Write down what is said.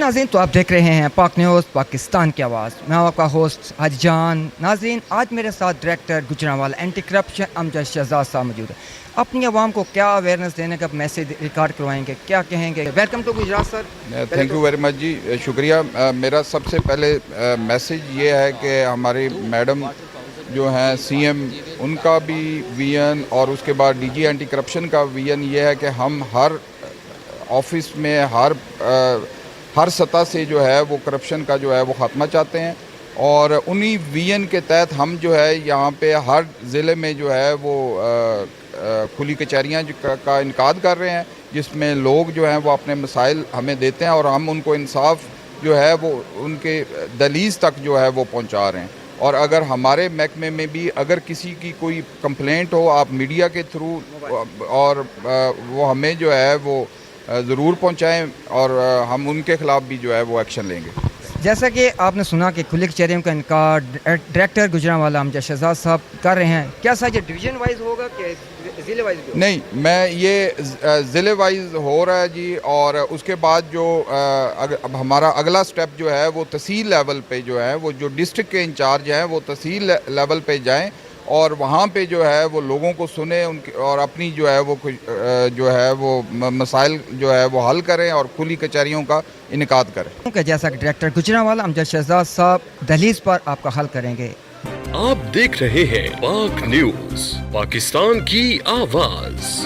ناظرین، تو آپ دیکھ رہے ہیں پاک نیوز پاکستان کی آواز. میں ہوں آپ کا ہوسٹ حاجی جان. ناظرین، آج میرے ساتھ ڈائریکٹر گجرانوالہ اینٹی کرپشن امجد شہزاد صاحب موجود ہیں. اپنی عوام کو کیا اویئرنیس دینے کا میسیج ریکارڈ کروائیں گے، کیا کہیں گے؟ Welcome to Gujarat sir. Thank you very much جی، شکریہ. میرا سب سے پہلے میسیج یہ ہے کہ ہماری میڈم جو ہیں سی ایم، ان کا بھی ویژن اور اس کے بعد ڈی جی اینٹی کرپشن کا ویژن یہ ہے کہ ہم ہر آفس میں ہر سطح سے جو ہے وہ کرپشن کا جو ہے وہ خاتمہ چاہتے ہیں، اور انہی ویژن کے تحت ہم جو ہے یہاں پہ ہر ضلع میں جو ہے وہ کھلی کچہریاں کا انعقاد کر رہے ہیں، جس میں لوگ جو ہیں وہ اپنے مسائل ہمیں دیتے ہیں اور ہم ان کو انصاف جو ہے وہ ان کے دہلیز تک جو ہے وہ پہنچا رہے ہیں. اور اگر ہمارے محکمے میں بھی اگر کسی کی کوئی کمپلینٹ ہو، آپ میڈیا کے تھرو اور وہ ہمیں جو ہے وہ ضرور پہنچائیں، اور ہم ان کے خلاف بھی جو ہے وہ ایکشن لیں گے. جیسا کہ آپ نے سنا کہ کھلی کچہریوں کا انعقاد ڈائریکٹر گجرانوالہ امجد شہزاد صاحب کر رہے ہیں، کیا سر یہ ڈویژن وائز ہوگا کہ ضلع وائز بھی ہوگا؟ نہیں، میں یہ ضلع وائز ہو رہا ہے جی، اور اس کے بعد جو اب ہمارا اگلا سٹیپ جو ہے وہ تحصیل لیول پہ جو ہے وہ جو ڈسٹرکٹ کے انچارج ہیں وہ تحصیل لیول پہ جائیں اور وہاں پہ جو ہے وہ لوگوں کو سنیں ان کی، اور اپنی جو ہے وہ جو ہے وہ مسائل جو ہے وہ حل کریں اور کھلی کچہریوں کا انعقاد کریں. کہ جیسا کہ ڈائریکٹر گجرانوالہ امجد شہزاد صاحب دہلیز پر آپ کا حل کریں گے. آپ دیکھ رہے ہیں پاک نیوز، پاکستان کی آواز.